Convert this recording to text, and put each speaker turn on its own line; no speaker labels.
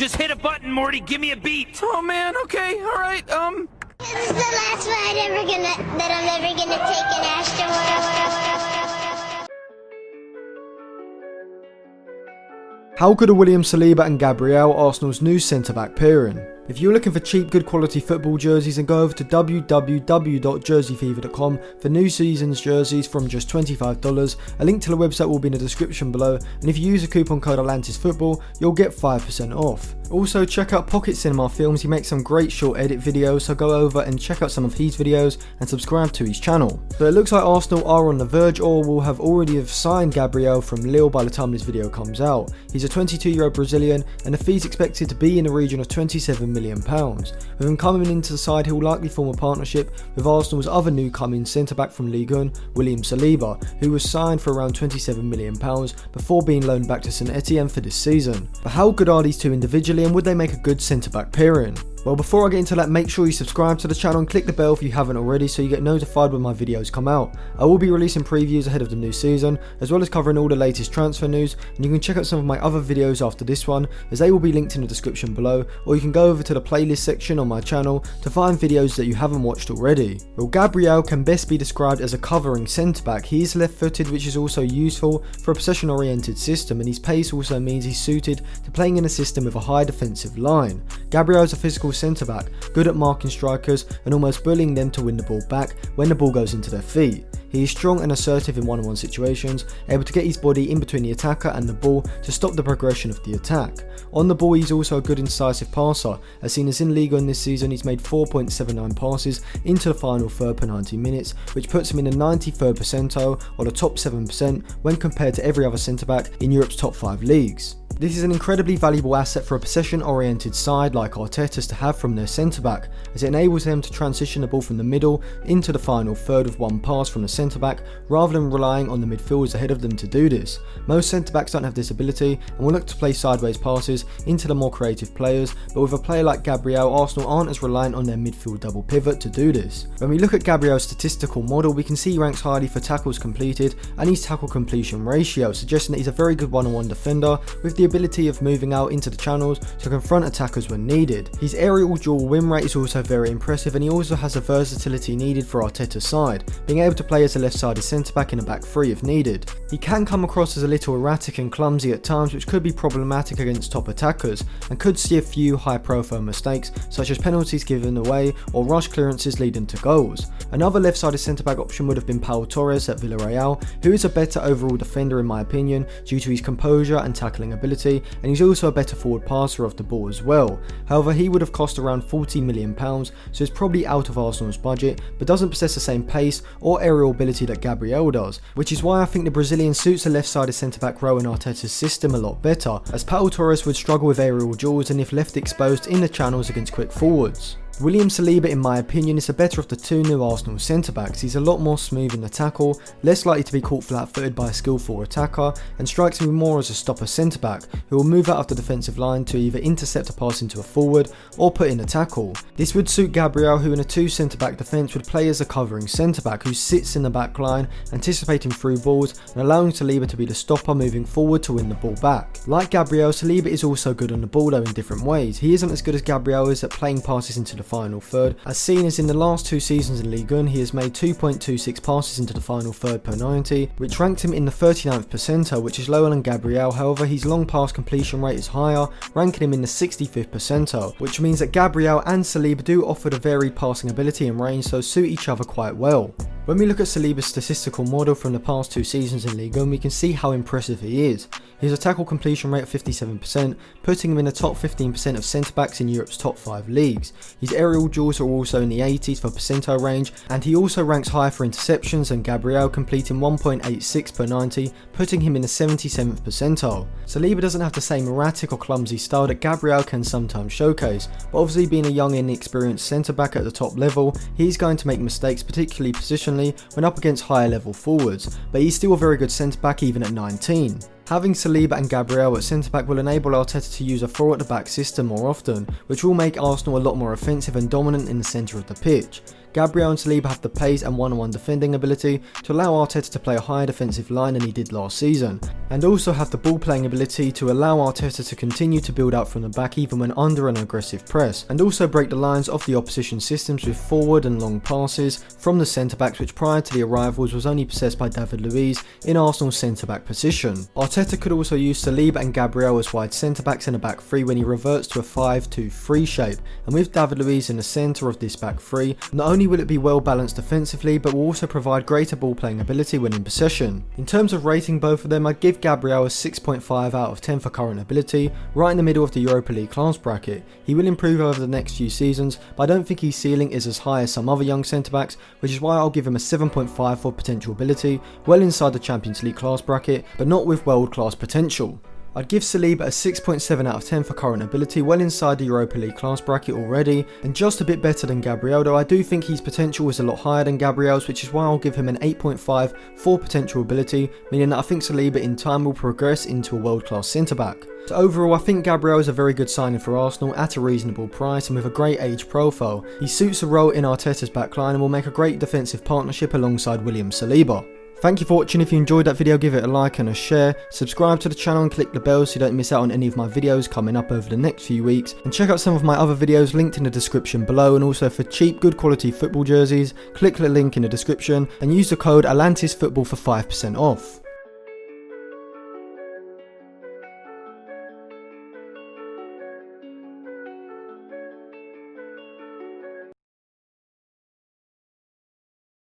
Just hit a button, Morty. Give me a beat.
Oh man, okay, alright,
This is the last ride that I'm ever gonna take in Aston.
How good are William Saliba and Gabriel, Arsenal's new centre-back pairing? If you're looking for cheap, good quality football jerseys, then go over to www.jerseyfever.com for new season's jerseys from just $25. A link to the website will be in the description below, and if you use the coupon code ATLANTISFOOTBALL, you'll get 5% off. Also, check out Pocket Cinema Films. He makes some great short edit videos, so go over and check out some of his videos and subscribe to his channel. So it looks like Arsenal are on the verge, or will have already signed Gabriel from Lille by the time this video comes out. He's a 22-year-old Brazilian, and the fee's expected to be in the region of £27 million. With him coming into the side, he'll likely form a partnership with Arsenal's other newcoming centre-back from Ligue 1, William Saliba, who was signed for around £27 million before being loaned back to St Etienne for this season. But how good are these two individually, and would they make a good centre-back pairing? Well, before I get into that, make sure you subscribe to the channel and click the bell if you haven't already so you get notified when my videos come out. I will be releasing previews ahead of the new season, as well as covering all the latest transfer news, and you can check out some of my other videos after this one, as they will be linked in the description below, or you can go over to the playlist section on my channel to find videos that you haven't watched already. Well, Gabriel can best be described as a covering centre-back. He is left-footed, which is also useful for a possession-oriented system, and his pace also means he's suited to playing in a system with a high defensive line. Gabriel is a physical centre-back, good at marking strikers and almost bullying them to win the ball back when the ball goes into their feet. He is strong and assertive in one-on-one situations, able to get his body in between the attacker and the ball to stop the progression of the attack. On the ball, he's also a good incisive passer, as seen as in Ligue 1 this season he's made 4.79 passes into the final third per 90 minutes, which puts him in the 93rd percentile or the top 7% when compared to every other centre-back in Europe's top 5 leagues. This is an incredibly valuable asset for a possession-oriented side like Arteta's to have from their centre-back, as it enables them to transition the ball from the middle into the final third with one pass from the centre-back, rather than relying on the midfielders ahead of them to do this. Most centre-backs don't have this ability and will look to play sideways passes into the more creative players, but with a player like Gabriel, Arsenal aren't as reliant on their midfield double pivot to do this. When we look at Gabriel's statistical model, we can see he ranks highly for tackles completed and his tackle completion ratio, suggesting that he's a very good one-on-one defender with the ability of moving out into the channels to confront attackers when needed. His aerial dual win rate is also very impressive, and he also has the versatility needed for Arteta's side, being able to play as a left-sided centre-back in a back three if needed. He can come across as a little erratic and clumsy at times, which could be problematic against top attackers, and could see a few high-profile mistakes such as penalties given away or rush clearances leading to goals. Another left-sided centre-back option would have been Terrace at Villarreal, who is a better overall defender in my opinion due to his composure and tackling ability, and he's also a better forward passer of the ball as well. However, he would have cost around £40 million, so it's probably out of Arsenal's budget, but doesn't possess the same pace or aerial ability that Gabriel does, which is why I think the Brazilian suits the left-sided centre-back role in Arteta's system a lot better, as Torres would struggle with aerial duels and if left exposed in the channels against quick forwards. William Saliba, in my opinion, is the better of the two new Arsenal centre-backs. He's a lot more smooth in the tackle, less likely to be caught flat-footed by a skillful attacker, and strikes me more as a stopper centre-back who will move out of the defensive line to either intercept a pass into a forward or put in a tackle. This would suit Gabriel, who in a two centre-back defence would play as a covering centre-back who sits in the back line, anticipating through balls and allowing Saliba to be the stopper moving forward to win the ball back. Like Gabriel, Saliba is also good on the ball though in different ways. He isn't as good as Gabriel is at playing passes into the final third, as seen as in the last two seasons in Ligue 1 he has made 2.26 passes into the final third per 90, which ranked him in the 39th percentile, which is lower than Gabriel. However, his long pass completion rate is higher, ranking him in the 65th percentile, which means that Gabriel and Saliba do offer the varied passing ability and range, so suit each other quite well. When we look at Saliba's statistical model from the past two seasons in Ligue 1, we can see how impressive he is. He has a tackle completion rate of 57%, putting him in the top 15% of centre-backs in Europe's top 5 leagues. His aerial duels are also in the 80s for percentile range, and he also ranks higher for interceptions than Gabriel, completing 1.86 per 90, putting him in the 77th percentile. Saliba doesn't have the same erratic or clumsy style that Gabriel can sometimes showcase, but obviously being a young and inexperienced centre-back at the top level, he's going to make mistakes, particularly positionally when up against higher level forwards, but he's still a very good centre-back even at 19. Having Saliba and Gabriel at centre-back will enable Arteta to use a 4-at-the-back system more often, which will make Arsenal a lot more offensive and dominant in the centre of the pitch. Gabriel and Saliba have the pace and one-on-one defending ability to allow Arteta to play a higher defensive line than he did last season, and also have the ball playing ability to allow Arteta to continue to build out from the back even when under an aggressive press, and also break the lines of the opposition systems with forward and long passes from the centre-backs, which prior to the arrivals was only possessed by David Luiz in Arsenal's centre-back position. Arteta could also use Saliba and Gabriel as wide centre-backs in a back three when he reverts to a 5-2-3 shape, and with David Luiz in the centre of this back three, not only will it be well balanced defensively, but will also provide greater ball playing ability when in possession. In terms of rating both of them, I'd give Gabriel a 6.5 out of 10 for current ability, right in the middle of the Europa League class bracket. He will improve over the next few seasons, but I don't think his ceiling is as high as some other young centre-backs, which is why I'll give him a 7.5 for potential ability, well inside the Champions League class bracket, but not with world-class potential. I'd give Saliba a 6.7 out of 10 for current ability, well inside the Europa League class bracket already, and just a bit better than Gabriel, though I do think his potential is a lot higher than Gabriel's, which is why I'll give him an 8.5 for potential ability, meaning that I think Saliba in time will progress into a world-class centre-back. So overall, I think Gabriel is a very good signing for Arsenal at a reasonable price and with a great age profile. He suits the role in Arteta's backline and will make a great defensive partnership alongside William Saliba. Thank you for watching. If you enjoyed that video, give it a like and a share, subscribe to the channel and click the bell so you don't miss out on any of my videos coming up over the next few weeks, and check out some of my other videos linked in the description below. And also for cheap, good quality football jerseys, click the link in the description and use the code ATLANTISFOOTBALL for 5% off.